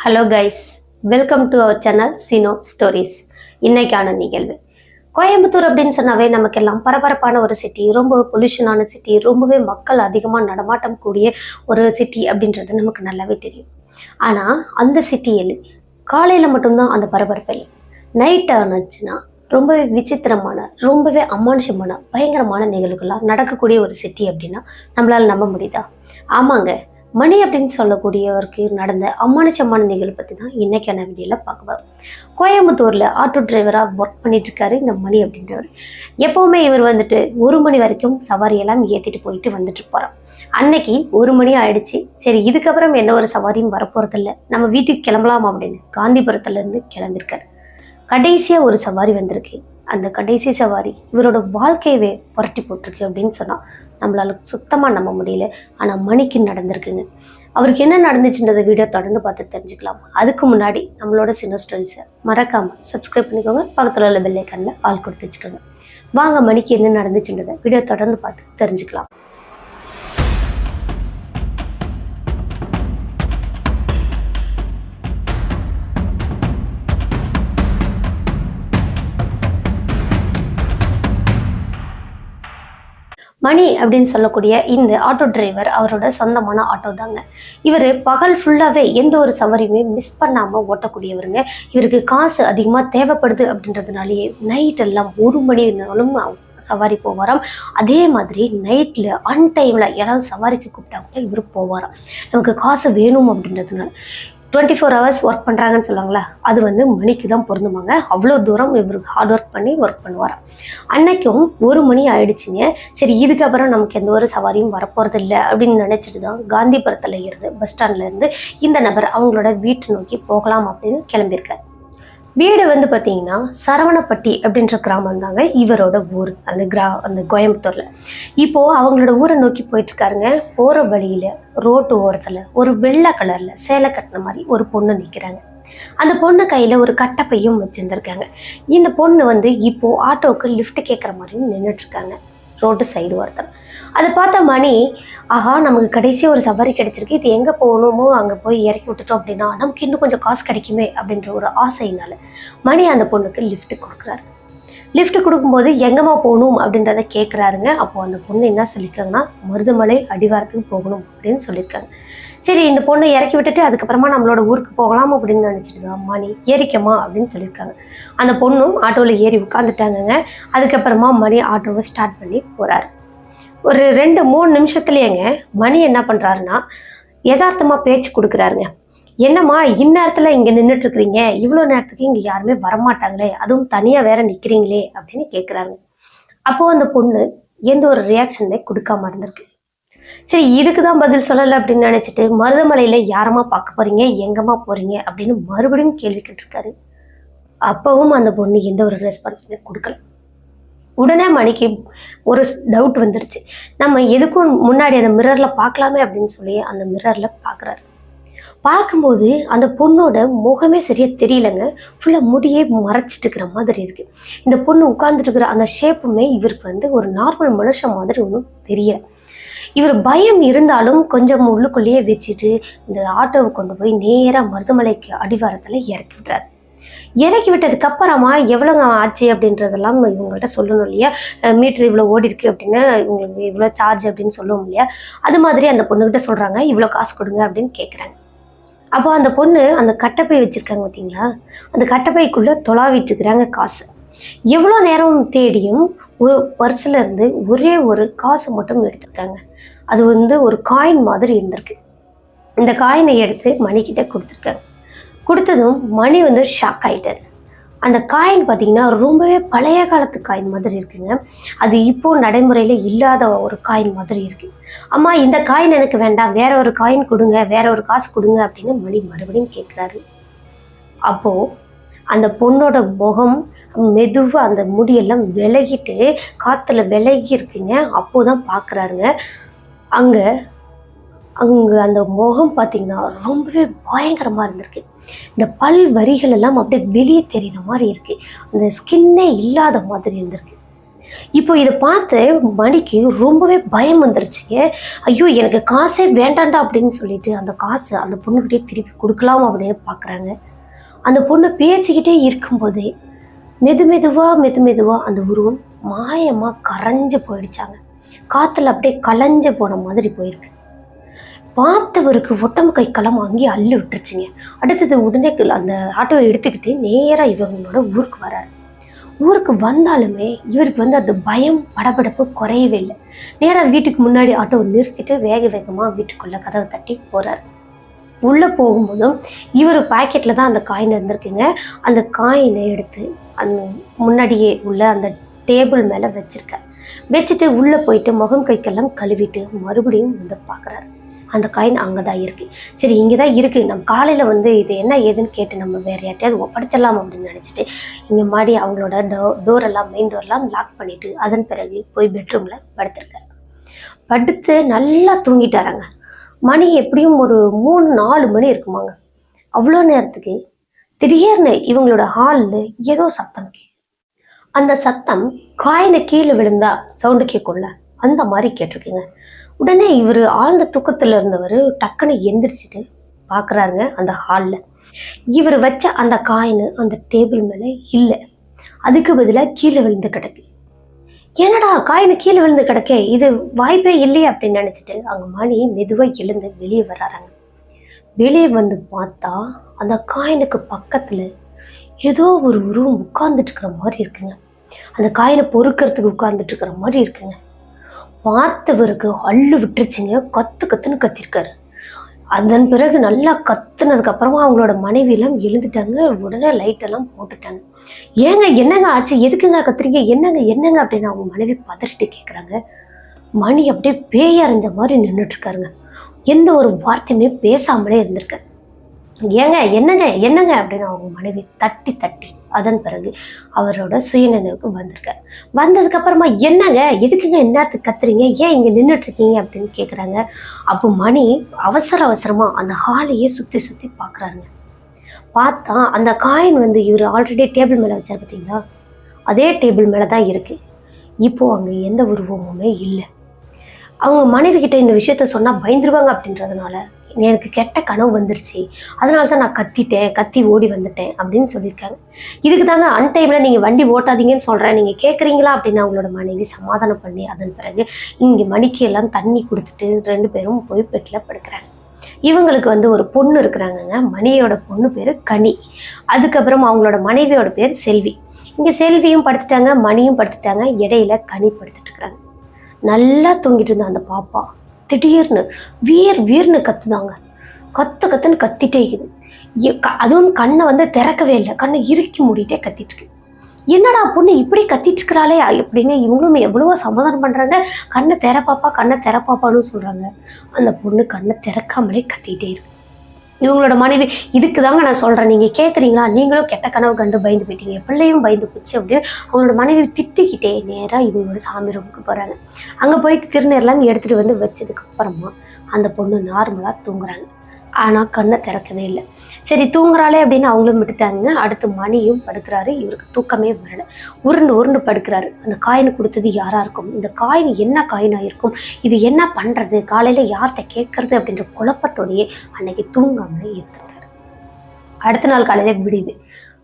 Hello guys, welcome to our channel Cino Stories. இன்னைக்கான நிகழ்வு கோயம்புத்தூர் அப்படின்னு சொன்னாவே நமக்கெல்லாம் பரபரப்பான ஒரு சிட்டி, ரொம்ப பொல்யூஷனான சிட்டி, ரொம்பவே மக்கள் அதிகமாக நடமாட்டம் கூடிய ஒரு சிட்டி அப்படின்றது நமக்கு நல்லாவே தெரியும். ஆனால் அந்த சிட்டியில் காலையில் மட்டும்தான் அந்த பரபரப்பு இல்லை. நைட் ஆனிச்சுன்னா ரொம்பவே விசித்திரமான, ரொம்பவே அமானுஷமான, பயங்கரமான நிகழ்வுகள்லாம் நடக்கக்கூடிய ஒரு சிட்டி அப்படின்னா நம்மளால் நம்ப முடியுதா? ஆமாங்க, மணி அப்படின்னு சொல்லக்கூடியவருக்கு நடந்த அமானுஷமான நிகழ்வு பற்றி தான் இன்னைக்கான வீடியோவில் பார்க்கலாம். கோயம்புத்தூரில் ஆட்டோ டிரைவராக ஒர்க் பண்ணிட்டு இருக்காரு இந்த மணி அப்படின்றவர். எப்போவுமே இவர் வந்துட்டு 1 மணி வரைக்கும் சவாரியெல்லாம் ஏற்றிட்டு போயிட்டு வந்துட்டு போகிறார். அன்னைக்கு 1 மணி ஆயிடுச்சு. சரி, இதுக்கப்புறம் எந்த ஒரு சவாரியும் வரப்போகிறதில்ல, நம்ம வீட்டுக்கு கிளம்பலாம் அப்படின்னு காந்திபுரத்துலேருந்து கிளம்பியிருக்காரு. கடைசியாக ஒரு சவாரி வந்திருக்கு. அந்த கடைசி சவாரி இவரோட வாழ்க்கையவே புரட்டி போட்டிருக்கு அப்படின்னு சொன்னால் நம்மளால சுத்தமாக நம்ப முடியல. ஆனால் மணிக்கு நடந்திருக்குங்க. அவருக்கு என்ன நடந்துச்சுன்றத வீடியோ தொடர்ந்து பார்த்து தெரிஞ்சுக்கலாம். அதுக்கு முன்னாடி நம்மளோட சின்ன ஸ்டோரிஸை மறக்காமல் சப்ஸ்கிரைப் பண்ணிக்கோங்க. பக்கத்தில் உள்ள பெல் ஐக்கானில் ஆல் கொடுத்து வச்சுக்கோங்க. வாங்க மணிக்கு என்ன நடந்துச்சுன்றதை வீடியோ தொடர்ந்து பார்த்து தெரிஞ்சுக்கலாம். மணி அப்படின்னு சொல்லக்கூடிய இந்த ஆட்டோ டிரைவர் அவரோட சொந்தமான ஆட்டோ தாங்க. இவர் பகல் ஃபுல்லாகவே எந்த ஒரு சவாரியுமே மிஸ் பண்ணாமல் ஓட்டக்கூடியவருங்க. இவருக்கு காசு அதிகமாக தேவைப்படுது அப்படின்றதுனாலேயே நைட் எல்லாம் 1 மணினாலும் சவாரி போவாராம். அதே மாதிரி நைட்டில் அன்டைமில் யாராவது சவாரிக்கு கூப்பிட்டா கூட இவர் போவாராம். நமக்கு காசு வேணும் அப்படின்றதுனால 24 hours ஒர்க் பண்ணுறாங்கன்னு சொல்லுவாங்களே, அது மணிக்கு தான் பொருந்துமாங்க. அவ்வளோ தூரம் இவருக்கு ஹார்ட் ஒர்க் பண்ணி ஒர்க் பண்ணுவாராம். அன்னைக்கும் 1 மணி ஆயிடுச்சுங்க. சரி, இதுக்கப்புறம் நமக்கு எந்த ஒரு சவாரியும் வரப்போகிறது இல்லை அப்படின்னு நினச்சிட்டு தான் காந்திபுரத்தில் இருந்து பஸ் ஸ்டாண்ட்லேருந்து இந்த நபர் அவங்களோட வீட்டை நோக்கி போகலாம் அப்படின்னு கிளம்பியிருக்காரு. வீடு பார்த்தீங்கன்னா சரவணப்பட்டி அப்படின்ற கிராமம் தாங்க இவரோட ஊர். அந்த கோயம்புத்தூரில் இப்போது அவங்களோட ஊரை நோக்கி போயிட்டுருக்காருங்க. போகிற வழியில் ரோட்டு ஓரத்தில் ஒரு வெள்ளை கலரில் சேலை கட்டின மாதிரி ஒரு பொண்ணு நிற்கிறாங்க. அந்த பொண்ணு கையில் ஒரு கட்டப்பையும் வச்சுருந்துருக்காங்க. இந்த பொண்ணு இப்போது ஆட்டோவுக்கு லிஃப்ட் கேட்குற மாதிரியும் நின்றுட்டுருக்காங்க ரோட்டு சைடு ஒருத்தர். அதை பார்த்த மணி, ஆஹா, நமக்கு கடைசியாக ஒரு சவாரி கிடைச்சிருக்கு, இது எங்கே போகணுமோ அங்கே போய் இறக்கி விட்டுட்டோம் அப்படின்னா நமக்கு இன்னும் கொஞ்சம் காசு கிடைக்குமே அப்படின்ற ஒரு ஆசையினால மணி அந்த பொண்ணுக்கு லிஃப்ட் கொடுக்குறாரு. லிஃப்ட் கொடுக்கும்போது எங்கேம்மா போகணும் அப்படின்றத கேட்குறாருங்க. அப்போது அந்த பொண்ணு என்ன சொல்லியிருக்காங்கன்னா, மருதமலை அடிவாரத்துக்கு போகணும் அப்படின்னு சொல்லியிருக்காங்க. சரி, இந்த பொண்ணை இறக்கி விட்டுட்டு அதுக்கப்புறமா நம்மளோட ஊருக்கு போகலாம் அப்படின்னு நினச்சிட்டு மணி ஏறிக்கமா அப்படின்னு சொல்லியிருக்காங்க. அந்த பொண்ணும் ஆட்டோவில் ஏறி உட்காந்துட்டாங்கங்க. அதுக்கப்புறமா மணி ஆட்டோவை ஸ்டார்ட் பண்ணி போகிறாரு. ஒரு 2-3 நிமிஷத்துலேயேங்க மணி என்ன பண்ணுறாருன்னா, யதார்த்தமாக பேச்சு கொடுக்குறாருங்க. என்னம்மா இந்நேரத்தில் இங்கே நின்றுட்டுருக்குறீங்க, இவ்வளோ நேரத்துக்கு இங்கே யாருமே வரமாட்டாங்களே, அதுவும் தனியாக வேற நிற்கிறீங்களே அப்படின்னு கேட்குறாங்க. அப்போது அந்த பொண்ணு எந்த ஒரு ரியாக்ஷனே கொடுக்காம இருந்திருக்கு. சரி, இதுக்கு தான் பதில் சொல்லலை அப்படின்னு நினச்சிட்டு, மருதமலையில் யாரம்மா பார்க்க போகிறீங்க, எங்கம்மா போகிறீங்க அப்படின்னு மறுபடியும் கேள்வி கேட்டிருக்காரு. அப்பவும் அந்த பொண்ணு எந்த ஒரு ரெஸ்பான்ஸுமே கொடுக்கல. உடனே மணிக்கு ஒரு டவுட் வந்துருச்சு. நம்ம எதுக்கும் முன்னாடி அந்த மிரரில் பார்க்கலாமே அப்படின்னு சொல்லி அந்த மிரரில் பார்க்குறாரு. பார்க்கும்போது அந்த பொண்ணோட முகமே சரியாக தெரியலங்க. ஃபுல்லாக முடியே மறைச்சிட்டு இருக்கிற மாதிரி இருக்குது. இந்த பொண்ணு உட்கார்ந்துட்டு இருக்கிற அந்த ஷேப்புமே இவருக்கு ஒரு நார்மல் மனுஷன் மாதிரி ஒன்றும் தெரியல. இவர் பயம் இருந்தாலும் கொஞ்சம் உள்ளுக்குள்ளேயே வச்சுட்டு இந்த ஆட்டோவை கொண்டு போய் நேராக மருதமலைக்கு அடிவாரத்தில் இறக்கி விட்டுறாரு. இறக்கி விட்டதுக்கு அப்புறமா எவ்வளோங்க ஆச்சு அப்படின்றதெல்லாம் இவங்கள்ட்ட சொல்லணும் இல்லையா? மீட்டர் இவ்வளோ ஓடி இருக்கு அப்படின்னு, இவங்களுக்கு இவ்வளோ சார்ஜ் அப்படின்னு சொல்லுவோம் இல்லையா? அது மாதிரி அந்த பொண்ணுக்கிட்ட சொல்கிறாங்க, இவ்வளோ காசு கொடுங்க அப்படின்னு கேட்குறாங்க. அப்போ அந்த பொண்ணு அந்த கட்டப்பை வச்சுருக்காங்க பார்த்தீங்களா, அந்த கட்டப்பைக்குள்ளே தொலாவிட்டு இருக்கிறாங்க காசு. எவ்வளோ நேரம் தேடியும் ஒரு பர்ஸில் இருந்து ஒரே ஒரு காசு மட்டும் எடுத்துருக்காங்க. அது ஒரு காயின் மாதிரி இருந்திருக்கு. இந்த காயினை எடுத்து மணிக்கிட்ட கொடுத்துருக்காங்க. கொடுத்ததும் மணி ஷாக் ஆகிட்டார். அந்த காயின் பார்த்தீங்கன்னா ரொம்பவே பழைய காலத்து காயின் மாதிரி இருக்குங்க. அது இப்போது நடைமுறையில் இல்லாத ஒரு காயின் மாதிரி இருக்குது. அம்மா, இந்த காயின் எனக்கு வேண்டாம், வேற ஒரு காயின் கொடுங்க, வேற ஒரு காசு கொடுங்க அப்படின்னு மணி மறுபடியும் கேட்குறாரு. அப்போது அந்த பொண்ணோட முகம் மெதுவாக அந்த முடியெல்லாம் விலகிட்டு காற்றுல விலகி இருக்குங்க. அப்போதான் பார்க்குறாருங்க, அங்கே அந்த முகம் பார்த்தீங்கன்னா ரொம்பவே பயங்கரமாக இருந்திருக்கு. இந்த பல் வரிகள் எல்லாம் அப்படியே வெளியே தெரிகிற மாதிரி இருக்குது. அந்த ஸ்கின்னே இல்லாத மாதிரி இருந்திருக்கு. இப்போ இதை பார்த்து மணிக்கு ரொம்பவே பயம் வந்துருச்சுங்க. ஐயோ எனக்கு காசே வேண்டாண்டா அப்படின்னு சொல்லிட்டு அந்த காசு அந்த பொண்ணுக்கிட்டே திருப்பி கொடுக்கலாம் அப்படின்னு பார்க்குறாங்க. அந்த பொண்ணு பேசிக்கிட்டே இருக்கும்போதே மெது மெதுவா அந்த உருவம் மாயமா கரைஞ்சு போயிடுச்சாங்க. காத்துல அப்படியே கலைஞ்சு போன மாதிரி போயிருக்கு. பார்த்தவருக்கு ஒட்டம கை களம் அங்கேயே அள்ளி விட்டுருச்சுங்க. அடுத்தது உடனே அந்த ஆட்டோவை எடுத்துக்கிட்டு நேராக இவங்களோட ஊருக்கு வராரு. ஊருக்கு வந்தாலுமே இவருக்கு அந்த பயம் படபடப்பு குறையவே இல்லை. நேராக வீட்டுக்கு முன்னாடி ஆட்டோவை நிறுத்திட்டு வேக வேகமாக வீட்டுக்குள்ளே கதவை தட்டி போகிறார். உள்ளே போகும்போதும் இவர் பாக்கெட்டில் தான் அந்த காயின் இருந்திருக்குங்க. அந்த காயினை எடுத்து அந்த முன்னாடியே உள்ள அந்த டேபிள் மேலே வச்சுட்டு உள்ளே போயிட்டு முகம் கைக்கெல்லாம் கழுவிட்டு மறுபடியும் பார்க்குறாரு. அந்த காயின் அங்கே தான் இருக்குது. சரி இங்கே தான் இருக்குது, நம்ம காலையில் இது என்ன ஏதுன்னு கேட்டு நம்ம வேறு யார்ட்டையாவது ஒப்படைச்சிடலாம் அப்படின்னு நினச்சிட்டு இங்கே மாடி அவங்களோட டோரெல்லாம் மெயின் டோர்லாம் லாக் பண்ணிவிட்டு அதன் பிறகு போய் பெட்ரூமில் படுத்திருக்காரு. படுத்து நல்லா தூங்கிட்டாராங்க. மணி எப்படியும் ஒரு 3-4 மணி இருக்குமாங்க. அவ்வளோ நேரத்துக்கு திடீர்னு இவங்களோட ஹாலில் ஏதோ சத்தம் அந்த சத்தம் காயினை கீழே விழுந்தா சவுண்டு கேட்கும்ல, அந்த மாதிரி கேட்டிருக்குங்க. உடனே இவர் ஆழ்ந்த தூக்கத்தில் இருந்தவர் டக்குன்னு எந்திரிச்சிட்டு பார்க்குறாருங்க. அந்த ஹாலில் இவர் வச்ச அந்த காயின் அந்த டேபிள் மேலே இல்லை, அதுக்கு பதிலாக கீழே விழுந்து கிடக்கு. என்னடா காயின் கீழே விழுந்து கிடக்க, இது வாய்ப்பே இல்லையே அப்படின்னு நினச்சிட்டு அங்கே மணி மெதுவாக எழுந்து வெளியே வர்றாங்க. வெளியே வந்து பார்த்தா அந்த காயினுக்கு பக்கத்தில் ஏதோ ஒரு உருவம் உட்கார்ந்துட்டு இருக்கிற மாதிரி இருக்குங்க. அந்த காயினை பொறுக்கிறதுக்கு உட்கார்ந்துட்டு இருக்கிற மாதிரி இருக்குங்க. பார்த்தவருக்கு அள்ளு விட்டுருச்சுங்க. கத்துன்னு கத்திருக்காரு. அதன் பிறகு நல்லா கத்துனதுக்கு அப்புறமா அவங்களோட மனைவியெல்லாம் எழுந்துட்டாங்க. உடனே லைட்டெல்லாம் போட்டுட்டாங்க. ஏங்க என்னங்க ஆச்சு, எதுக்குங்க கத்துறீங்க, என்னங்க அப்படின்னு அவங்க மனைவி பதறிட்டு கேட்குறாங்க. மணி அப்படியே பேயறிஞ்ச மாதிரி நின்றுட்டு இருக்காருங்க. எந்த ஒரு வார்த்தையுமே பேசாமலே இருந்திருக்காரு. ஏங்க என்னங்க அப்படின்னு அவங்க மனைவி தட்டி அதன் பிறகு அவரோட சுயநினைவுக்கு வந்திருக்காரு. வந்ததுக்கு அப்புறமா என்னங்க எதுக்குங்க என்னத்துக்கு கத்துறீங்க, ஏன் இங்க நின்றுட்டு இருக்கீங்க அப்படின்னு கேட்குறாங்க. அப்போ மணி அவசரமா அந்த ஹாலையே சுத்தி பார்க்குறாருங்க. பார்த்தா அந்த காயின் இவர் ஆல்ரெடி டேபிள் மேலே வச்சார் பார்த்தீங்களா, அதே டேபிள் மேலே தான் இருக்கு. இப்போ அங்கே எந்த உருவமுமே இல்லை. அவங்க மனைவி கிட்ட இந்த விஷயத்த சொன்னால் பயந்துருவாங்க அப்படின்றதுனால எனக்கு கெட்ட கனவு வந்துருச்சு, அதனால தான் நான் கத்தி ஓடி வந்துட்டேன் அப்படின்னு சொல்லியிருக்காங்க. இதுக்கு தாங்க அன்டைமில் நீங்கள் வண்டி ஓட்டாதீங்கன்னு சொல்கிறேன், நீங்கள் கேட்குறீங்களா அப்படின்னு அவங்களோட மனைவி சமாதானம் பண்ணி அதன் பிறகு இங்கே மணிக்கு எல்லாம் தண்ணி கொடுத்துட்டு 2 பேரும் போய் பெட்டில் படுக்கிறாங்க. இவங்களுக்கு ஒரு பொண்ணு இருக்கிறாங்கங்க. மணியோட பொண்ணு பேர் கனி, அதுக்கப்புறம் அவங்களோட மனைவியோட பேர் செல்வி. இங்கே செல்வியும் படுத்துட்டாங்க, மணியும் படுத்துட்டாங்க. இடையில கனி படுத்துட்டு இருக்கிறாங்க. நல்லா தூங்கிட்டு இருந்த அந்த பாப்பா திடீர்னு வீர்னு கத்துதாங்க. கத்துன்னு கத்திட்டே இருக்குது. அதுவும் கண்ணை திறக்கவே இல்லை, கண்ணை இறுக்கி மூடிட்டே கத்திட்டு இருக்கு. என்னடா பொண்ணு இப்படி கத்திட்டு இருக்கிறாளே அப்படின்னு இவங்களும் எவ்வளவோ சமாதானம் பண்றாங்க. கண்ணை திறப்பாப்பான்னு சொல்றாங்க. அந்த பொண்ணு கண்ணை திறக்காமலே கத்திட்டே இருக்கு. இவங்களோட மனைவி இதுக்கு தாங்க நான் சொல்றேன், நீங்க கேட்குறீங்களா, நீங்களும் கெட்ட கனவு கண்டு பயந்து போயிட்டீங்க, பிள்ளையும் பயந்து போச்சு அப்படின்னு அவங்களோட மனைவி திட்டிக்கிட்டே நேராக இவங்களோட சாமி ரூமுக்கு போறாங்க. அங்க போய் திருநீர்லாம் எடுத்துட்டு வச்சதுக்கு அப்புறமா அந்த பொண்ணு நார்மலா தூங்குறாங்க. ஆனா கண்ணை திறக்கவே இல்லை. சரி தூங்குறாளே அப்படின்னு அவங்களும் விட்டுட்டாங்க. அடுத்து மணியும் படுக்கிறாரு. இவருக்கு தூக்கமே வரல. உருண்டு படுக்கிறாரு. அந்த காயின் கொடுத்தது யாரா இருக்கும், இந்த காயின் என்ன காயினா இருக்கும், இது என்ன பண்றது, காலையில யார்கிட்ட கேட்கறது அப்படின்ற குழப்பத்தோடையே அன்னைக்கு தூங்காமலே இருந்திருக்காரு. அடுத்த நாள் காலையில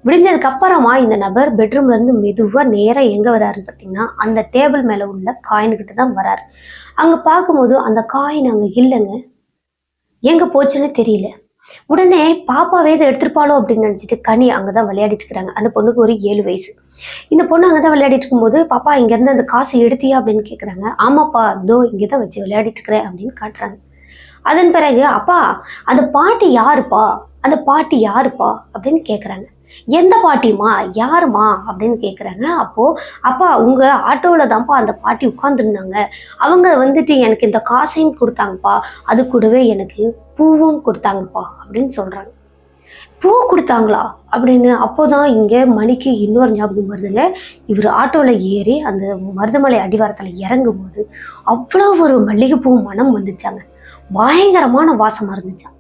விடிஞ்சதுக்கு அப்புறமா இந்த நபர் பெட்ரூம்ல இருந்து மெதுவா நேரா எங்க வராருன்னு பார்த்தீங்கன்னா அந்த டேபிள் மேல உள்ள காயின் கிட்ட தான் வராரு. அங்க பார்க்கும்போது அந்த காயின் அங்க இல்லைங்க, எங்க போச்சுன்னு தெரியல. உடனே பாப்பாவே இதை எடுத்துருப்பாளோ அப்படின்னு நினைச்சிட்டு கனி அங்கதான் விளையாடிட்டு இருக்கிறாங்க. அந்த பொண்ணுக்கு ஒரு 7 வயசு. இந்த பொண்ணு அங்கதான் விளையாடிட்டு இருக்கும்போது பாப்பா இங்க இருந்து அந்த காசு எடுத்தியா அப்படின்னு கேக்குறாங்க. ஆமாப்பா இதோ இங்கதான் வச்சு விளையாடிட்டு இருக்கிறேன் அப்படின்னு காட்டுறாங்க. அதன் பிறகு அப்பா அந்த பாட்டி யாருப்பா அப்படின்னு கேக்குறாங்க. எந்த பாட்டிமா, யாருமா அப்படின்னு கேக்குறாங்க. அப்போ அப்பா உங்க ஆட்டோல தான்ப்பா அந்த பாட்டி உட்கார்ந்துருந்தாங்க, அவங்க எனக்கு இந்த காசையும் கொடுத்தாங்கப்பா, அது கூடவே எனக்கு பூவும் கொடுத்தாங்கப்பா அப்படின்னு சொல்றாங்க. பூ கொடுத்தாங்களா அப்படின்னு அப்போதான் இங்க மணிக்கு இன்னொரு ஞாபகம் வருதுங்க. இவர் ஆட்டோல ஏறி அந்த மருதமலை அடிவாரத்துல இறங்கும் போது அவ்வளோ ஒரு மல்லிகைப்பூ மனம் வந்துச்சாங்க. பயங்கரமான வாசமா இருந்துச்சான்.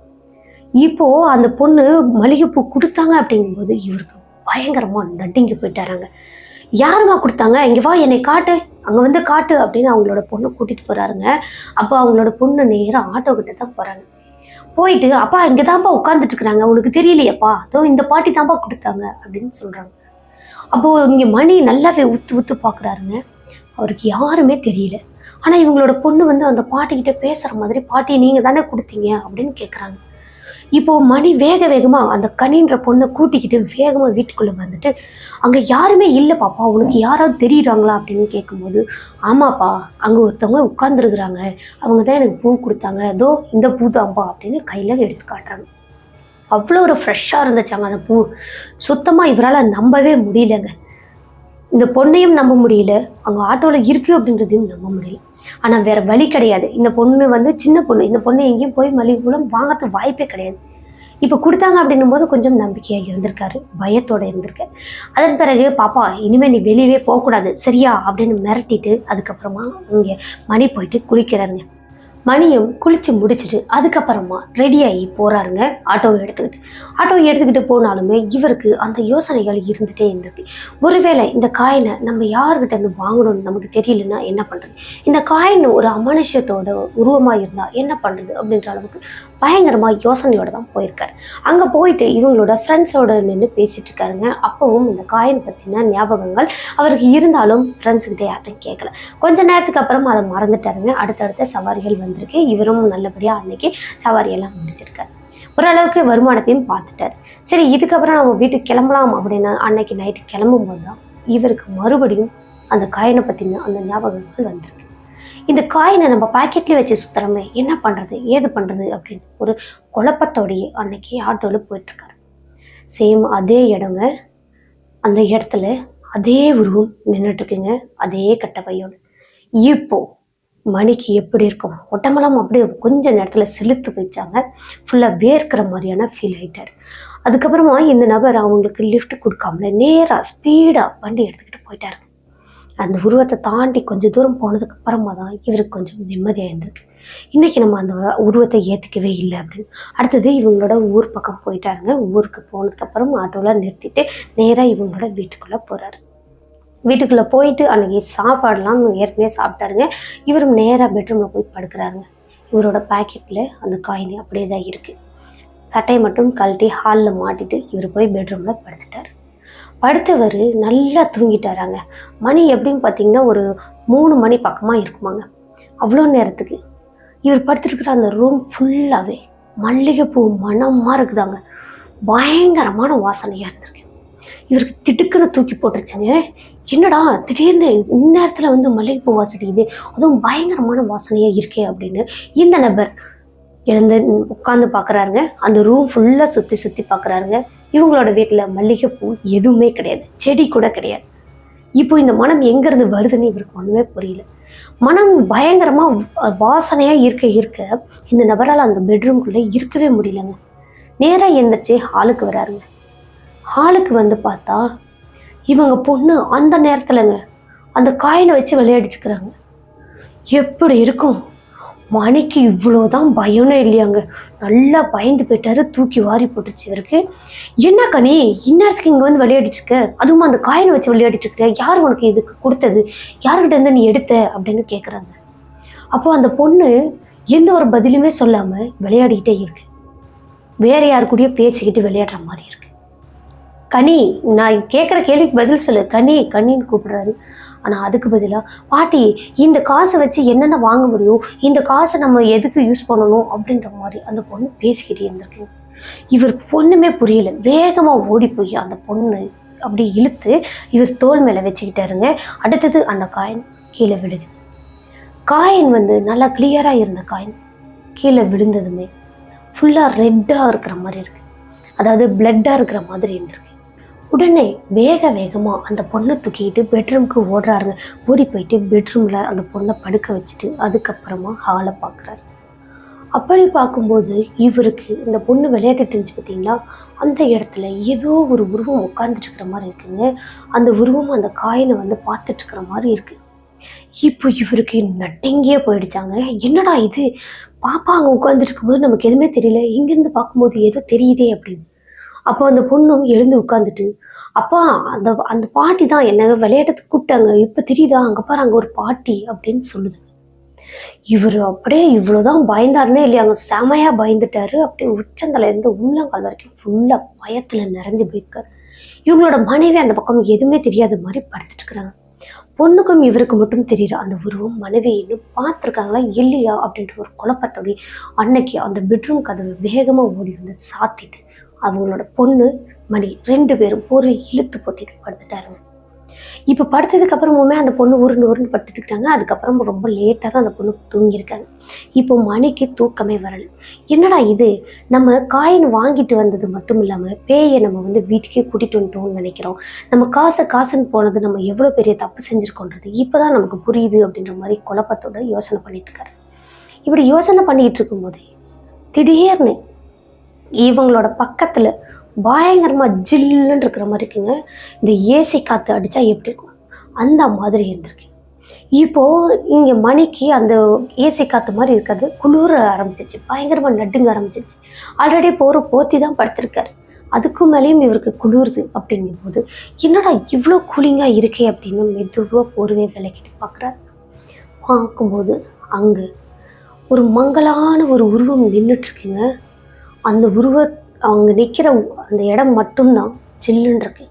இப்போ அந்த பொண்ணு மல்லிகைப்பூ கொடுத்தாங்க அப்படிங்கும்போது இவருக்கு பயங்கரமா நடுங்கி போயிட்டாராங்க. யாருமா கொடுத்தாங்க, இங்கே வா என்னை காட்டு, அங்கே வந்து காட்டு அப்படின்னு அவங்களோட பொண்ணை கூட்டிகிட்டு போகிறாருங்க. அப்போ அவங்களோட பொண்ணு நேராக ஆட்டோ கிட்ட தான் போகிறாங்க. போயிட்டு அப்பா இங்கே தான்ப்பா உட்காந்துட்டு இருக்கிறாங்க, உனக்கு தெரியலையாப்பா, அதோ இந்த பாட்டி தான்ப்பா கொடுத்தாங்க அப்படின்னு சொல்கிறாங்க. அப்போது இங்கே மணி நல்லாவே உத்து உத்து பார்க்குறாருங்க. அவருக்கு யாருமே தெரியல. ஆனால் இவங்களோட பொண்ணு வந்து அந்த பாட்டிக்கிட்ட பேசுகிற மாதிரி, பாட்டி நீங்கள் தானே கொடுத்தீங்க அப்படின்னு கேட்குறாங்க. இப்போது மணி வேகமாக அந்த கனின்ற பொண்ணை கூட்டிக்கிட்டு வேகமாக வீட்டுக்குள்ளே வந்துட்டு, அங்கே யாருமே இல்லை பாப்பா, உனக்கு யாராவது தெரியுறாங்களா அப்படின்னு கேட்கும்போது, ஆமாப்பா அங்கே ஒருத்தவங்க உட்காந்துருக்குறாங்க, அவங்க தான் எனக்கு பூ கொடுத்தாங்க, அதோ இந்த பூ தான்ப்பா அப்படின்னு கையில் எடுத்து காட்டுறாங்க. அவ்வளோ ஒரு ஃப்ரெஷ்ஷாக இருந்துச்சாங்க அந்த பூ. சுத்தமாக இவரால் நம்பவே முடியலங்க. இந்த பொண்ணையும் நம்ப முடியல, அங்கே ஆட்டோவில் இருக்குது அப்படின்றதையும் நம்ப முடியல. ஆனால் வேறு வழி கிடையாது. இந்த பொண்ணு வந்து சின்ன பொண்ணு, இந்த பொண்ணு எங்கேயும் போய் மளிகை மூலம் வாங்கிறது வாய்ப்பே கிடையாது. இப்போ கொடுத்தாங்க அப்படின்னும் போது கொஞ்சம் நம்பிக்கையாக இருந்திருக்காரு, பயத்தோடு இருந்திருக்காரு. அதன் பிறகு பாப்பா இனிமேல் நீ வெளியவே போகக்கூடாது சரியா அப்படின்னு மிரட்டிட்டு அதுக்கப்புறமா இங்கே மணி போயிட்டு குளிக்கிறாருங்க. மணியும் குளித்து முடிச்சுட்டு அதுக்கப்புறமா ரெடியாகி போகிறாருங்க ஆட்டோவை எடுத்துக்கிட்டு போனாலுமே இவருக்கு அந்த யோசனைகள் இருந்துகிட்டே இருந்திருக்கு. ஒருவேளை இந்த காயினை நம்ம யாருக்கிட்ட இருந்து வாங்கணும்னு நமக்கு தெரியலன்னா என்ன பண்ணுறது, இந்த காயின் ஒரு அமனுஷத்தோட உருவமாக இருந்தால் என்ன பண்ணுறது அப்படின்ற அளவுக்கு பயங்கரமாக யோசனையோடு தான் போயிருக்காரு. அங்கே போயிட்டு இவங்களோட ஃப்ரெண்ட்ஸோட நின்று பேசிகிட்டு இருக்காருங்க. அப்போவும் இந்த காயின் பற்றின ஞாபகங்கள் அவருக்கு இருந்தாலும் ஃப்ரெண்ட்ஸுக்கிட்ட யார்ட்டும் கேட்கல. கொஞ்ச நேரத்துக்கு அப்புறம் அதை மறந்துட்டாருங்க. அடுத்தடுத்த சவாரிகள் வந்திருக்கு. இவரும் நல்லபடியாக அன்னைக்கு சவாரியெல்லாம் முடிச்சிருக்காரு. ஓரளவுக்கு வருமானத்தையும் பார்த்துட்டார். சரி இதுக்கப்புறம் நம்ம வீட்டுக்கு கிளம்பலாம் அப்படின்னு அன்னைக்கு நைட்டு கிளம்பும்போது தான் இவருக்கு மறுபடியும் அந்த காயினை பற்றின அந்த ஞாபகங்கள் வந்திருக்கு. இந்த காயினை நம்ம பாக்கெட்லேயே வச்சு சுற்றுறோமே, என்ன பண்ணுறது ஏது பண்ணுறது அப்படின்னு ஒரு குழப்பத்தோடையே அன்னைக்கு ஆட்டோவில் போயிட்டுருக்காரு. சேம் அதே இடங்க, அந்த இடத்துல அதே உருவம் நின்றுட்டுருக்குங்க, அதே கட்டப்பையோடு. இப்போ மணிக்கு எப்படி இருக்கும், ஒட்டமெல்லாம் அப்படியே கொஞ்ச நேரத்தில் செலுத்து போயிச்சாங்க. ஃபுல்லாக வேர்க்கிற மாதிரியான ஃபீல் ஆகிட்டார். அதுக்கப்புறமா இந்த நபர் அவங்களுக்கு லிஃப்ட் கொடுக்காமல நேராக ஸ்பீடாக வண்டி எடுத்துக்கிட்டு போயிட்டாரு. அந்த உருவத்தை தாண்டி கொஞ்சம் தூரம் போனதுக்கு அப்புறமா தான் இவருக்கு கொஞ்சம் நிம்மதியாக இருந்திருக்கு. இன்றைக்கி நம்ம அந்த உருவத்தை ஏற்றுக்கவே இல்லை அப்படின்னு. அடுத்தது இவங்களோட ஊர் பக்கம் போயிட்டாருங்க. ஊருக்கு போனதுக்கப்புறம் ஆட்டோவில் நிறுத்திட்டு நேராக இவங்களோட வீட்டுக்குள்ளே போகிறாரு. வீட்டுக்குள்ளே போயிட்டு அன்றைக்கி சாப்பாடெலாம் ஏற்கனவே சாப்பிட்டாருங்க. இவரும் நேராக பெட்ரூமில் போய் படுக்கிறாருங்க. இவரோட பேக்கெட்டில் அந்த காயின் அப்படியே தான் இருக்குது. சட்டையை மட்டும் கழட்டி ஹாலில் மாட்டிட்டு இவர் போய் பெட்ரூமில் படுத்துட்டார். படுத்தவர் நல்லா தூங்கிட்டாராங்க. மணி எப்படின்னு பார்த்தீங்கன்னா ஒரு 3 மணி பக்கமாக இருக்குமாங்க. அவ்வளோ நேரத்துக்கு இவர் படுத்துருக்கிற அந்த ரூம் ஃபுல்லாகவே மல்லிகைப்பூ மணமாக இருக்குதாங்க. பயங்கரமான வாசனையாக இருந்திருக்கு. இவருக்கு திடுக்குன்னு தூக்கி போட்டுருச்சுங்க. என்னடா திடீர்னு இந்நேரத்தில் வந்து மல்லிகைப்பூ வாசனைக்குது, அதுவும் பயங்கரமான வாசனையாக இருக்கே அப்படின்னு இந்த நபர் எழுந்து உட்காந்து பார்க்குறாருங்க. அந்த ரூம் ஃபுல்லாக சுற்றி பார்க்குறாருங்க. இவங்களோட வீட்டில் மல்லிகைப்பூ எதுவுமே கிடையாது, செடி கூட கிடையாது. இப்போ இந்த மனம் எங்கேருந்து வருதுன்னு இவருக்கு ஒன்றுமே புரியல. மனம் பயங்கரமாக வாசனையாக இருக்க இந்த நபரால் அந்த பெட்ரூம்குள்ளே இருக்கவே முடியலங்க. நேராக எழுந்திரிச்சு ஹாலுக்கு வராருங்க. ஹாலுக்கு வந்து பார்த்தா இவங்க பொண்ணு அந்த நேரத்தில்ங்க அந்த காயினை வச்சு விளையாடிட்டு இருக்கிறாங்க. எப்படி இருக்கும்? மணிக்கு இவ்வளோதான் பயமே இல்லையாங்க. நல்லா பயந்து போயிட்டாரு. தூக்கி வாரி போட்டுச்சு இவருக்கு. என்ன கனி இந்நேரத்துக்கு இங்கே வந்து விளையாடிட்டு இருக்க, அதுவும் அந்த காயினை வச்சு விளையாடிட்டு இருக்க, யார் உனக்கு இதுக்கு கொடுத்தது, யாருக்கிட்ட இருந்து நீ எடுத்த அப்படின்னு கேட்குறாங்க. அப்போது அந்த பொண்ணு எந்த ஒரு பதிலுமே சொல்லாமல் விளையாடிக்கிட்டே இருக்கு. வேற யாரு கூடயோ பேசிக்கிட்டு விளையாடுற மாதிரி இருக்கு. கனி நான் கேட்குற கேள்விக்கு பதில் சொல்லு, கனின்னு கூப்பிடுறாரு. ஆனால் அதுக்கு பதிலாக பாட்டி இந்த காசை வச்சு என்னென்ன வாங்க முடியும், இந்த காசை நம்ம எதுக்கு யூஸ் பண்ணணும் அப்படின்ற மாதிரி அந்த பொண்ணு பேசிக்கிட்டே இருந்திருக்கு. இவருக்கு பொண்ணுமே புரியல. வேகமாக ஓடி போய் அந்த பொண்ணு அப்படி இழுத்து இவர் தோல் மேலே வச்சுக்கிட்டாருங்க. அடுத்தது அந்த காயின் கீழே விழுது. காயின் வந்து நல்லா கிளியராக இருந்த காயின் கீழே விழுந்ததுமே ஃபுல்லாக ரெட்டாக இருக்கிற மாதிரி இருக்குது. அதாவது பிளட்டாக இருக்கிற மாதிரி இருந்திருக்கு. உடனே வேகமாக அந்த பொண்ணை தூக்கிட்டு பெட்ரூம்க்கு ஓடுறாருங்க. ஓடி போயிட்டு பெட்ரூமில் அந்த பொண்ணை படுக்க வச்சுட்டு அதுக்கப்புறமா ஹாலை பார்க்குறாரு. அப்படி பார்க்கும்போது இவருக்கு இந்த பொண்ணு விளையாட்டுட்டு இருந்துச்சு பார்த்தீங்களா, அந்த இடத்துல ஏதோ ஒரு உருவம் உட்காந்துட்டு இருக்கிற மாதிரி இருக்குங்க. அந்த உருவம் அந்த காயினை வந்து பார்த்துட்டு இருக்கிற மாதிரி இருக்குது. இப்போ இவருக்கு நட்டிங்கே போயிடுச்சாங்க. என்னடா இது, பாப்பா அங்கே உட்காந்துட்டு இருக்கும்போது நமக்கு எதுவுமே தெரியல, இங்கேருந்து பார்க்கும்போது ஏதோ தெரியுதே அப்படின்னு. அப்போ அந்த பொண்ணும் எழுந்து உட்காந்துட்டு, அப்பா அந்த அந்த பாட்டி தான் என்ன விளையாட்டுக்கு கூப்பிட்டாங்க, இப்போ தெரியுதா அங்கே பாரு அங்கே ஒரு பாட்டி அப்படின்னு சொல்லுது. இவர் அப்படியே இவ்வளோதான் பயந்தாருன்னே இல்லையாங்க, செமையா பயந்துட்டாரு. அப்படியே உச்சந்தலையிலேருந்து உள்ளங்கால் வரைக்கும் ஃபுல்லாக பயத்தில் நிறைஞ்சு போயிருக்காரு. இவங்களோட மனைவி அந்த பக்கம் எதுவுமே தெரியாத மாதிரி படுத்துட்டு இருக்கிறாங்க. பொண்ணுக்கும் இவருக்கு மட்டும் தெரியுற அந்த உருவம் மனைவி இன்னும் பார்த்துருக்காங்களா இல்லையா அப்படின்ற ஒரு குழப்பத்தோடு அன்னைக்கு அந்த பெட்ரூம் கதவை வேகமாக ஓடி வந்து சாத்திட்டு அவங்களோட பொண்ணு மணி 2 பேரும் ஒரு இழுத்து பொத்திட்டு படுத்துட்டாருங்க. இப்போ படுத்ததுக்கு அப்புறமுமே அந்த பொண்ணு உருண்டு படுத்துட்டு இருக்காங்க. அதுக்கப்புறம் ரொம்ப லேட்டாக தான் அந்த பொண்ணு தூங்கியிருக்காங்க. இப்போ மணிக்கு தூக்கமே வரலை. என்னடா இது, நம்ம காயின் வாங்கிட்டு வந்தது மட்டும் இல்லாமல் பேயை நம்ம வந்து வீட்டுக்கே கூட்டிகிட்டு வந்துட்டோம்னு நினைக்கிறோம். நம்ம காசுன்னு போனது நம்ம எவ்வளோ பெரிய தப்பு செஞ்சுருக்கோன்றது இப்போ தான் நமக்கு புரியுது அப்படின்ற மாதிரி குழப்பத்தோட யோசனை பண்ணிட்டு இருக்காரு. இப்படி யோசனை பண்ணிக்கிட்டு இருக்கும்போதே திடீர்னு இவங்களோட பக்கத்தில் பயங்கரமாக ஜில்லுன்னு இருக்கிற மாதிரி இருக்குங்க. இந்த ஏசி காற்று அடித்தா எப்படி இருக்கும் அந்த மாதிரி இருந்திருக்கு. இப்போது இங்கே மணிக்கு அந்த ஏசி காற்று மாதிரி இருக்கிறது குளிர ஆரம்பிச்சிச்சு, பயங்கரமாக நடுங்க ஆரம்பிச்சிச்சு. ஆல்ரெடி இப்போ ஒரு போத்தி தான் படுத்திருக்காரு, அதுக்கு மேலேயும் இவருக்கு குளிருது. அப்படிங்கும்போது என்னடா இவ்வளோ கூலிங்காக இருக்கே அப்படின்னு மெதுவாக போர்வை விளக்கிட்டு பார்க்கும்போது அங்கே ஒரு மங்கலான ஒரு உருவம் நின்றுட்டுருக்குங்க. அந்த அவங்க நிற்கிற அந்த இடம் மட்டும்தான் சில்லுன்னு இருக்கு.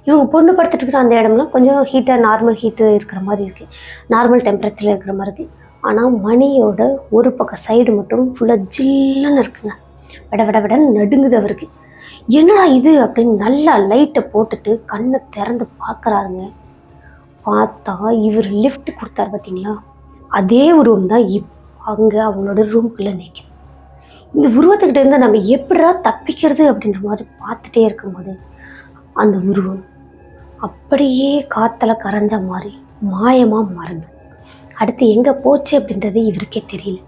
இவங்க பொண்ணு படுத்துட்டு இருக்கிற அந்த இடம்லாம் கொஞ்சம் ஹீட்டாக நார்மல் ஹீட்டு இருக்கிற மாதிரி இருக்குது, நார்மல் டெம்பரேச்சரில் இருக்கிற மாதிரி இருக்குது. ஆனால் மணியோட ஒரு பக்கம் சைடு மட்டும் ஃபுல்லாக ஜில்லுன்னு இருக்குங்க. விடன்னு நடுங்குது அவருக்கு. என்னடா இது அப்படின்னு நல்லா லைட்டை போட்டுட்டு கண்ணை திறந்து பார்க்குறாருங்க. பார்த்தா இவர் லிஃப்ட் கொடுத்தாரு பார்த்தீங்களா, அதே உருவம் தான் அங்கே அவங்களோட ரூம்குள்ளே நிற்கும். இந்த உருவத்துக்கிட்ட இருந்து நம்ம எப்படிடா தப்பிக்கிறது அப்படின்ற மாதிரி பார்த்துட்டே இருக்கும்போது அந்த உருவம் அப்படியே காற்றுல கரைஞ்ச மாதிரி மாயமாக மறந்து அடுத்து எங்கே போச்சு அப்படின்றது இவருக்கே தெரியல.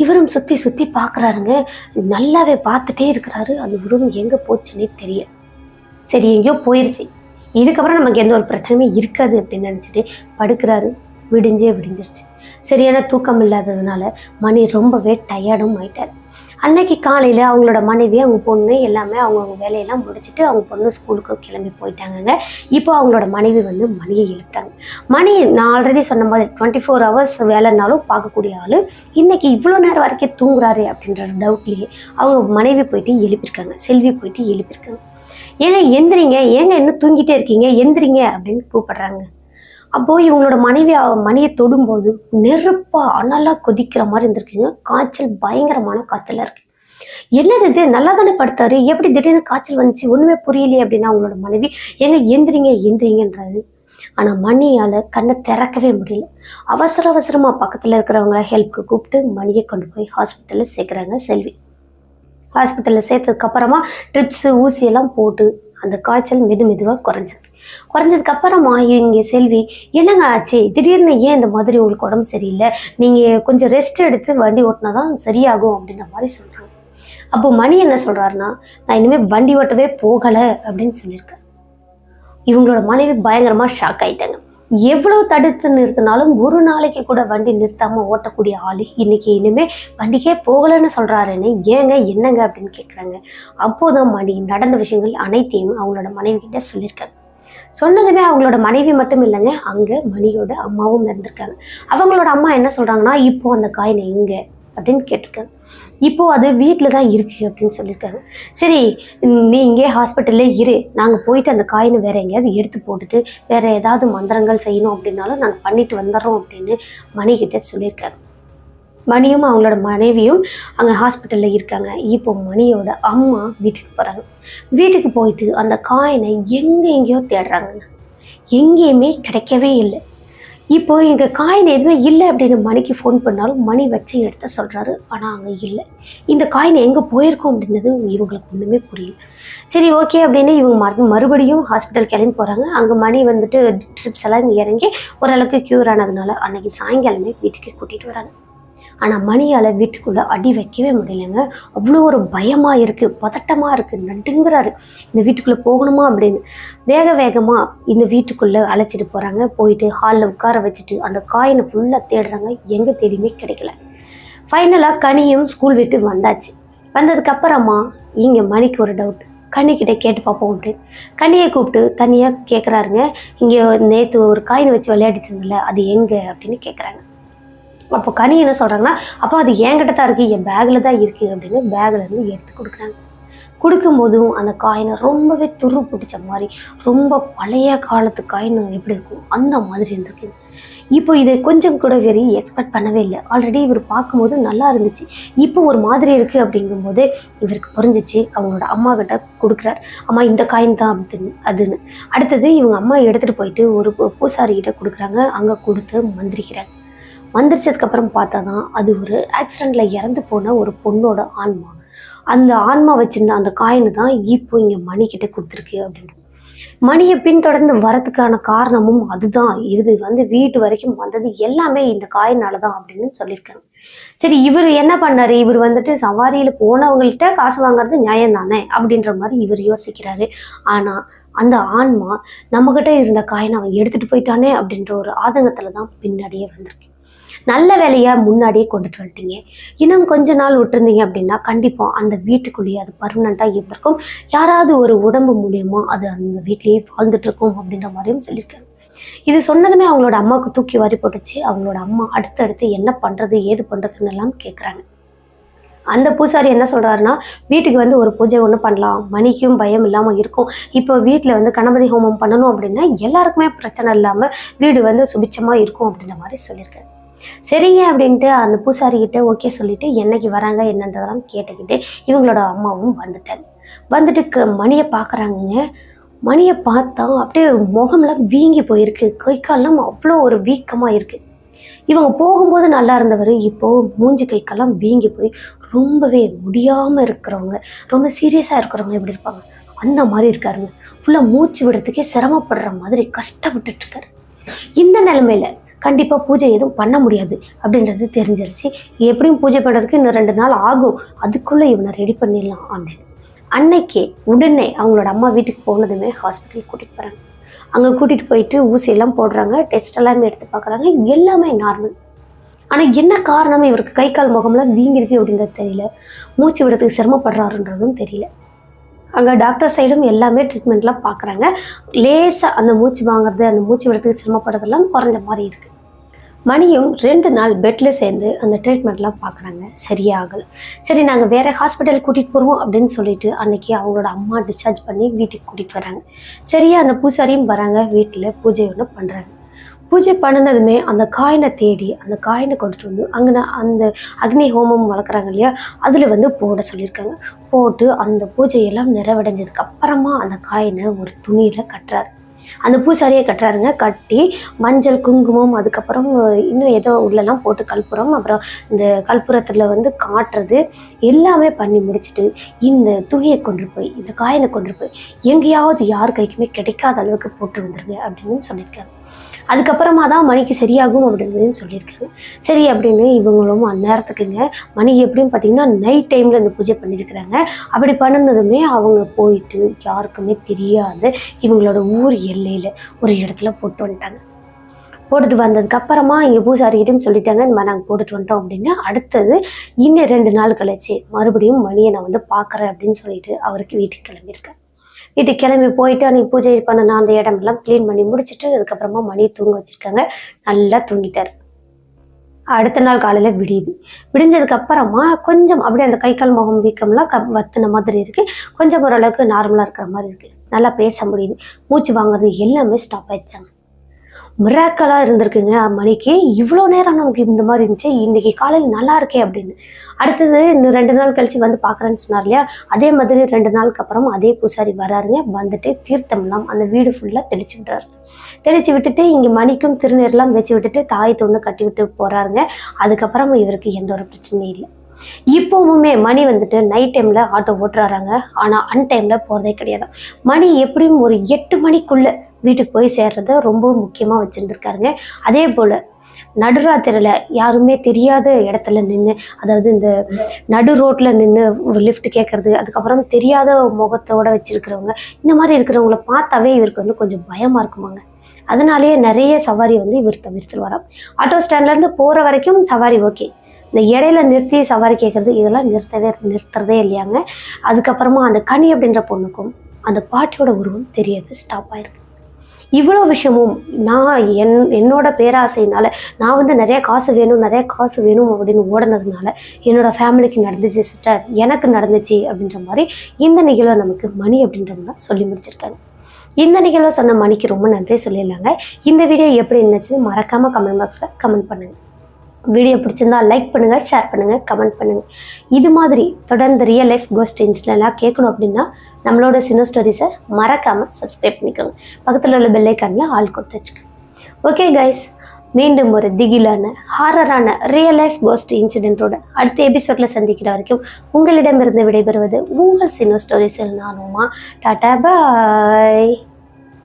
இவரும் சுற்றி பார்க்குறாருங்க, நல்லாவே பார்த்துட்டே இருக்கிறாரு. அந்த உருவம் எங்கே போச்சுன்னே தெரியல. சரி எங்கேயோ போயிடுச்சு, இதுக்கப்புறம் நமக்கு எந்த ஒரு பிரச்சனையும் இருக்காது அப்படின்னு நினச்சிட்டு படுக்கிறாரு. விடிஞ்சிருச்சு. சரியான தூக்கம் இல்லாததுனால மணி ரொம்பவே டயர்டும் ஆயிட்டார். அன்னைக்கு காலையில் அவங்களோட மனைவி அவங்க பொண்ணு எல்லாமே அவங்கவுங்க வேலையெல்லாம் முடிச்சுட்டு அவங்க பொண்ணு ஸ்கூலுக்கு கிளம்பி போயிட்டாங்கங்க. இப்போ அவங்களோட மனைவி வந்து மணியை எழுப்பிட்டாங்க. மணி நான் ஆல்ரெடி சொன்ன மாதிரி 24 hours வேலைனாலும் பார்க்கக்கூடிய ஆள் இன்னைக்கு இவ்வளோ நேரம் வரைக்கும் தூங்குறாரு அப்படின்ற டவுட்லேயே அவங்க மனைவி போயிட்டு எழுப்பியிருக்காங்க, செல்வி போயிட்டு எழுப்பியிருக்காங்க. ஏங்க எந்திரிங்க, ஏங்க இன்னும் தூங்கிட்டே இருக்கீங்க, எந்திரிங்க அப்படின்னு கூப்பிடுறாங்க. அப்போது இவங்களோட மணியை தொடும்போது நெருப்பா அனலா கொதிக்கிற மாதிரி இருந்திருக்குங்க. காய்ச்சல், பயங்கரமான காய்ச்சலாக இருக்கு. என்னது இது, நல்லா தானே படுத்தாரு, எப்படி திடீர்னு காய்ச்சல் வந்துச்சு, ஒன்றுமே புரியலையே அப்படின்னா அவங்களோட மனைவி ஏங்க எந்திரிங்கன்றாரு. ஆனால் மணியால் கண்ணை திறக்கவே முடியல. அவசரமாக பக்கத்தில் இருக்கிறவங்கள ஹெல்ப்க்கு கூப்பிட்டு மணியை கொண்டு போய் ஹாஸ்பிட்டலில் சேர்க்குறாங்க செல்வி. ஹாஸ்பிட்டலில் சேர்த்ததுக்கப்புறமா ட்ரிப்ஸு ஊசியெல்லாம் போட்டு அந்த காய்ச்சல் மெதுவாக குறைஞ்சதுக்கு அப்புறமா இவங்க செல்வி என்னங்க ஆச்சு, திடீர்னு ஏன் இந்த மாதிரி உங்களுக்கு உடம்பு சரியில்லை, நீங்கள் கொஞ்சம் ரெஸ்ட் எடுத்து வண்டி ஓட்டினா தான் சரியாகும் அப்படின்ற மாதிரி சொல்கிறாங்க. அப்போ மணி என்ன சொல்கிறாருன்னா, நான் இனிமேல் வண்டி ஓட்டவே போகலை அப்படின்னு சொல்லியிருக்கேன். இவங்களோட மனைவி பயங்கரமாக ஷாக் ஆகிட்டாங்க. எவ்வளவு தடுத்து நிறுத்தினாலும் ஒரு நாளைக்கு கூட வண்டி நிறுத்தாமல் ஓட்டக்கூடிய ஆள் இன்னைக்கு இனிமேல் வண்டிக்கே போகலைன்னு சொல்கிறாருன்னு ஏங்க என்னங்க அப்படின்னு கேட்குறாங்க. அப்போதான் மணி நடந்த விஷயங்கள் அனைத்தையும் அவங்களோட மனைவி கிட்ட சொல்லியிருக்காங்க. சொன்னதுமே அவங்களோட மனைவி மட்டும் இல்லைங்க, அங்கே மணியோட அம்மாவும் இருந்திருக்காங்க. அவங்களோட அம்மா என்ன சொல்கிறாங்கன்னா, இப்போ அந்த காயின் எங்கே அப்படின்னு கேட்டிருக்காங்க. இப்போது அது வீட்டில் தான் இருக்குது அப்படின்னு சொல்லியிருக்காங்க. சரி நீ இங்கே ஹாஸ்பிட்டல்லே இரு, நாங்கள் போயிட்டு அந்த காயினை வேறு எங்கேயாவது எடுத்து போட்டுட்டு வேறு ஏதாவது மந்திரங்கள் செய்யணும் அப்படின்னாலும் நாங்கள் பண்ணிட்டு வந்துடுறோம் அப்படின்னு மணிக்கிட்ட சொல்லியிருக்காங்க. மணியும் அவங்களோட மனைவியும் அங்கே ஹாஸ்பிட்டலில் இருக்காங்க. இப்போ மணியோட அம்மா வீட்டுக்கு போகிறாங்க. வீட்டுக்கு போயிட்டு அந்த காயினை எங்கேயோ தேடுறாங்க, எங்கேயுமே கிடைக்கவே இல்லை. இப்போ இங்கே காயின் எதுவுமே இல்லை அப்படின்னு மணிக்கு ஃபோன் பண்ணாலும் மணி வச்சு எடுத்த சொல்கிறாரு, ஆனால் அங்கே இல்லை. இந்த காயின் எங்கே போயிருக்கோம் அப்படின்றது இவங்களுக்கு ஒன்றுமே புரியல. சரி ஓகே அப்படின்னு இவங்க மறுபடியும் ஹாஸ்பிட்டல் கிளம்பி போகிறாங்க. அங்கே மணி வந்துட்டு ட்ரிப்ஸ் எல்லாம் இறங்கி ஓரளவுக்கு க்யூர் ஆனதுனால அன்றைக்கி சாயங்காலமே வீட்டுக்கு கூட்டிகிட்டு வராங்க. ஆனால் மணியால் வீட்டுக்குள்ளே அடி வைக்கவே முடியலைங்க. அவ்வளோ ஒரு பயமாக இருக்குது, பதட்டமாக இருக்குது, நடுங்கிறாரு. இந்த வீட்டுக்குள்ளே போகணுமா அப்படின்னு வேகமாக இந்த வீட்டுக்குள்ளே அழைச்சிட்டு போகிறாங்க. போயிட்டு ஹாலில் உட்கார வச்சுட்டு அந்த காயினை ஃபுல்லாக தேடுறாங்க, எங்கே தேடியுமே கிடைக்கல. ஃபைனலாக கனியும் ஸ்கூல் விட்டு வந்தாச்சு. வந்ததுக்கப்புறமா இங்கே மணிக்கு ஒரு டவுட், கன்னிக்கிட்ட கேட்டு பார்ப்போம் அப்படின்னு கன்னியை கூப்பிட்டு தனியாக கேட்குறாருங்க. இங்கே நேற்று ஒரு காயின் வச்சு விளையாடிட்டு இருந்தல அது எங்கே அப்படின்னு கேட்குறாங்க. அப்போ கனி என்ன சொல்கிறாங்கன்னா, அப்போ அது என்கிட்ட தான் இருக்குது, என் பேக்கில் தான் இருக்குது அப்படின்னு பேக்லேருந்து எடுத்து கொடுக்குறாங்க. கொடுக்கும்போதும் அந்த காயினை ரொம்பவே துரு பிடிச்ச மாதிரி ரொம்ப பழைய காலத்து காயின் எப்படி இருக்கும் அந்த மாதிரி இருந்திருக்கு. இப்போ இதை கொஞ்சம் கூட வெறி எக்ஸ்பெக்ட் பண்ணவே இல்லை. ஆல்ரெடி இவர் பார்க்கும்போது நல்லா இருந்துச்சு, இப்போ ஒரு மாதிரி இருக்குது அப்படிங்கும்போதே இவருக்கு புரிஞ்சிச்சு. அவங்களோட அம்மா கிட்ட கொடுக்குறாரு. அம்மா இந்த காயின் தான் அதுன்னு. அடுத்தது இவங்க அம்மா எடுத்துகிட்டு போயிட்டு ஒரு பூசாரிகிட்ட கொடுக்குறாங்க. அங்கே கொடுத்து மந்திரிக்கிறாங்க. மந்திரிச்சதுக்கப்புறம் பார்த்தா தான் அது ஒரு ஆக்சிடெண்ட்டில் இறந்து போன ஒரு பொண்ணோட ஆன்மா. அந்த ஆன்மா வச்சுருந்த அந்த காயினை தான் இப்போ இங்கே மணிக்கிட்ட கொடுத்துருக்கு அப்படின்னு. மணியை பின்தொடர்ந்து வரதுக்கான காரணமும் அதுதான். இது வீட்டு வரைக்கும் வந்தது எல்லாமே இந்த காயினால தான் அப்படின்னு சொல்லியிருக்காங்க. சரி, இவர் என்ன பண்ணாரு? இவர் சவாரியில் போனவங்கள்ட்ட காசு வாங்குறது நியாயம் தானே அப்படின்ற மாதிரி இவர் யோசிக்கிறாரு. ஆனால் அந்த ஆன்மா நம்மகிட்ட இருந்த காயினை அவன் எடுத்துகிட்டு போயிட்டானே அப்படின்ற ஒரு ஆதங்கத்தில் தான் பின்னாடியே வந்திருக்கு. நல்ல வேலையா முன்னாடியே கொண்டுட்டு வந்துட்டீங்க. இன்னும் கொஞ்ச நாள் விட்டுருந்தீங்க அப்படின்னா கண்டிப்பாக அந்த வீட்டுக்குள்ளேயே அது பர்மனெண்ட்டாக இருந்திருக்கும். யாராவது ஒரு உடம்பு மூலியமாக அது அந்த வீட்லேயே வாழ்ந்துட்டு இருக்கும் அப்படின்ற மாதிரியும் சொல்லியிருக்காங்க. இது சொன்னதுமே அவங்களோட அம்மாவுக்கு தூக்கி வாரி போட்டுச்சு. அவங்களோட அம்மா அடுத்தடுத்து என்ன பண்ணுறது ஏது பண்ணுறதுன்னு எல்லாம் கேட்குறாங்க. அந்த பூசாரி என்ன சொல்கிறாருன்னா, வீட்டுக்கு ஒரு பூஜை ஒன்று பண்ணலாம், மணிக்கும் பயம் இல்லாமல் இருக்கும். இப்போ வீட்டில் கணபதி ஹோமம் பண்ணணும் அப்படின்னா எல்லாருக்குமே பிரச்சனை இல்லாமல் வீடு சுபிச்சமாக இருக்கும் அப்படின்ற மாதிரி சொல்லியிருக்காரு. சரிங்க அப்படின்ட்டு அந்த பூசாரிக்கிட்ட ஓகே சொல்லிட்டு என்னைக்கு வராங்க என்னன்றதெல்லாம் கேட்டுக்கிட்டு இவங்களோட அம்மாவும் வந்துட்டு மணியை பார்க்குறாங்கங்க. மணியை பார்த்தா அப்படியே முகம்லாம் வீங்கி போயிருக்கு, கை கால்லாம் அவ்வளோ ஒரு வீக்கமாக இருக்குது. இவங்க போகும்போது நல்லா இருந்தவர் இப்போது மூஞ்சி கை கால்லாம் வீங்கி போய் ரொம்பவே முடியாமல் இருக்கிறவங்க, ரொம்ப சீரியஸாக இருக்கிறவங்க எப்படி இருப்பாங்க அந்த மாதிரி இருக்காருங்க. ஃபுல்லாக மூச்சு விடுறதுக்கே சிரமப்படுற மாதிரி கஷ்டப்பட்டுட்டு இருக்காரு. இந்த நிலைமையில கண்டிப்பாக பூஜை எதுவும் பண்ண முடியாது அப்படின்றது தெரிஞ்சிருச்சு. எப்படியும் பூஜை பண்ணுறதுக்கு இன்னும் 2 நாள் ஆகும், அதுக்குள்ளே இவனை ரெடி பண்ணிடலாம் அப்படின்னு அன்னைக்கே உடனே அவங்களோட அம்மா வீட்டுக்கு போனதுமே ஹாஸ்பிட்டல் கூட்டிகிட்டு போகிறாங்க. அங்கே கூட்டிகிட்டு போயிட்டு ஊசியெல்லாம் போடுறாங்க, டெஸ்ட் எல்லாமே எடுத்து பார்க்குறாங்க, எல்லாமே நார்மல். ஆனால் என்ன காரணம் இவருக்கு கை கால் முகம்லாம் வீங்கிருக்கு அப்படின்றது தெரியல, மூச்சு விடுறதுக்கு சிரமப்படுறாருன்றதும் தெரியல. அங்கே டாக்டர் சைடும் எல்லாமே ட்ரீட்மெண்ட்லாம் பார்க்குறாங்க. லேசாக அந்த மூச்சு வாங்குறது அந்த மூச்சு விடுறதுக்கு சிரமப்படுறதெல்லாம் குறைஞ்ச மாதிரி இருக்குது. மணியும் 2 நாள் பெட்டில் சேர்ந்து அந்த ட்ரீட்மெண்ட்லாம் பார்க்குறாங்க, சரியாகலை. சரி, நாங்கள் வேறு ஹாஸ்பிட்டல் கூட்டிகிட்டு போகிறோம் அப்படின்னு சொல்லிட்டு அன்றைக்கி அவங்களோட அம்மா டிஸ்சார்ஜ் பண்ணி வீட்டுக்கு கூட்டிகிட்டு வராங்க. சரியா அந்த பூசாரியும் வராங்க, வீட்டில் பூஜை ஒன்று பண்ணுறாங்க. பூஜை பண்ணினதுமே அந்த காயினை தேடி அந்த காயினை கொண்டுட்டு அங்கே அந்த அக்னி ஹோமம் வளர்க்குறாங்க இல்லையா, அதில் போட சொல்லியிருக்காங்க. போட்டு அந்த பூஜையெல்லாம் நிறைவடைஞ்சதுக்கு அப்புறமா அந்த காயினை ஒரு துணியில் கட்டுறாரு. அந்த பூசாரியை கட்டுறாருங்க. கட்டி மஞ்சள் குங்குமம் அதுக்கப்புறம் இன்னும் ஏதோ உள்ளெல்லாம் போட்டு கற்பூரம், அப்புறம் இந்த கற்பூரத்தில் காட்டுறது எல்லாமே பண்ணி முடிச்சுட்டு இந்த துணியை கொண்டு போய் இந்த காயினை கொண்டு போய் எங்கேயாவது யார் கைக்குமே கிடைக்காத அளவுக்கு போட்டு வந்துருங்க அப்படின்னு சொல்லியிருக்காங்க. அதுக்கப்புறமா தான் மணிக்கு சரியாகும் அப்படின்றதையும் சொல்லியிருக்காங்க. சரி அப்படின்னு இவங்களும் அந்நேரத்துக்குங்க மணி எப்படியும் பார்த்திங்கன்னா நைட் டைமில் இந்த பூஜை பண்ணியிருக்கிறாங்க. அப்படி பண்ணினதுமே அவங்க போயிட்டு யாருக்குமே தெரியாத இவங்களோட ஊர் எல்லையில் ஒரு இடத்துல போட்டு வந்துட்டாங்க. போட்டுட்டு வந்ததுக்கப்புறமா இங்கே பூசாரிக்கிட்டையும் சொல்லிட்டாங்க, இந்த மாதிரி நாங்கள் போட்டுட்டு வந்துட்டோம் அப்படின்னு. அடுத்தது இன்னும் 2 நாள் கழிச்சு மறுபடியும் மணியை நான் பார்க்குறேன் அப்படின்னு சொல்லிட்டு அவருக்கு வீட்டுக்கு கிளம்பியிருக்கேன். வீட்டுக்கு கிளம்பி போயிட்டு அன்றைக்கி பூஜை பண்ணனா அந்த இடமெல்லாம் க்ளீன் பண்ணி முடிச்சுட்டு அதுக்கப்புறமா மணியை தூங்க வச்சுருக்காங்க. நல்லா தூங்கிட்டார். அடுத்த நாள் காலையில் விடிஞ்சதுக்கு அப்புறமா கொஞ்சம் அப்படியே அந்த கை கால் முகம் வீக்கம்லாம் வத்தின மாதிரி இருக்குது, கொஞ்சம் ஓரளவுக்கு நார்மலாக இருக்கிற மாதிரி இருக்குது, நல்லா பேச முடியுது, மூச்சு வாங்குறது எல்லாமே ஸ்டாப் ஆகிட்டாங்க. மிராக்கலாக இருந்திருக்குங்க மணிக்கு. இவ்வளோ நேரம் நமக்கு இந்த மாதிரி இருந்துச்சு, இன்றைக்கி காலையில் நல்லா இருக்கே அப்படின்னு. அடுத்தது இன்னும் 2 நாள் கழிச்சு பார்க்குறேன்னு சொன்னார் இல்லையா, அதே மாதிரி 2 நாளுக்கு அப்புறம் அதே பூசாரி வராருங்க. வந்துட்டு தீர்த்தம்லாம் அந்த வீடு ஃபுல்லாக தெளிச்சு விட்றாரு. தெளிச்சு விட்டுட்டு இங்கே மணிக்கும் திருநீர்லாம் வச்சு விட்டுட்டு தாய் தொண்ணு கட்டி விட்டு போகிறாருங்க. அதுக்கப்புறம் இவருக்கு எந்த ஒரு பிரச்சனையும் இல்லை. இப்போவுமே மணி நைட் டைமில் ஆட்டோ ஓட்டுறாங்க, ஆனால் அன்டைமில் போகிறதே கிடையாது. மணி எப்படியும் ஒரு 8 மணிக்குள்ளே வீட்டுக்கு போய் சேர்றத ரொம்ப முக்கியமாக வச்சுருந்துருக்காருங்க. அதே போல் நடுராத்திரியில் யாருமே தெரியாத இடத்துல நின்று, அதாவது இந்த நடு ரோட்டில் நின்று ஒரு லிஃப்ட் கேட்குறது, அதுக்கப்புறம் தெரியாத முகத்தோடு வச்சுருக்கிறவங்க, இந்த மாதிரி இருக்கிறவங்கள பார்த்தாவே இவருக்கு கொஞ்சம் பயமாக இருக்குமாங்க. அதனாலேயே நிறைய சவாரி இவர் தவிர்த்துருவாராம். ஆட்டோ ஸ்டாண்ட்லேருந்து போகிற வரைக்கும் சவாரி ஓகே, இந்த இடையில நிறுத்தி சவாரி கேட்குறது இதெல்லாம் நிறுத்துறதே இல்லையாங்க. அதுக்கப்புறமா அந்த கனி அப்படின்ற பொண்ணுக்கும் அந்த பாட்டியோட உருவம் தெரியாது, ஸ்டாப் ஆயிருக்கு. இவ்வளோ விஷயமும் நான் என்னோட பேராசையினால நான் வந்து நிறைய காசு வேணும் அப்படின்னு ஓடினதுனால என்னோடய ஃபேமிலிக்கு நடந்துச்சு சிஸ்டர், எனக்கு நடந்துச்சு அப்படின்ற மாதிரி இந்த நிகழ்வை நமக்கு மணி அப்படின்றவங்க சொல்லி முடிச்சிருக்காங்க. இந்த நிகழ்வை சொன்ன மணிக்கு ரொம்ப நன்றி சொல்லிடலாங்க. இந்த வீடியோ எப்படி இருந்துச்சுன்னு மறக்காமல் கமெண்ட் பாக்ஸில் கமெண்ட் பண்ணுங்கள். வீடியோ பிடிச்சிருந்தா லைக் பண்ணுங்கள், ஷேர் பண்ணுங்கள், கமெண்ட் பண்ணுங்கள். இது மாதிரி தொடர்ந்து ரியல் லைஃப் கோஸ்ட் இன்சிடென்ட்லாம் கேட்கணும் அப்படின்னா நம்மளோட சினோ ஸ்டோரிஸை மறக்காமல் சப்ஸ்கிரைப் பண்ணிக்கோங்க. பக்கத்தில் உள்ள பெல் ஐக்கானில் ஆல் கொடுத்து வச்சுக்கோங்க. ஓகே கைஸ், மீண்டும் ஒரு திகிலான ஹாரரான ரியல் லைஃப் கோஸ்ட் இன்சிடென்ட்டோட அடுத்த எபிசோடில் சந்திக்கிற வரைக்கும் உங்களிடமிருந்து விடைபெறுவது உங்கள் சினோ ஸ்டோரிஸில் நானுமா. டாடா பாய்.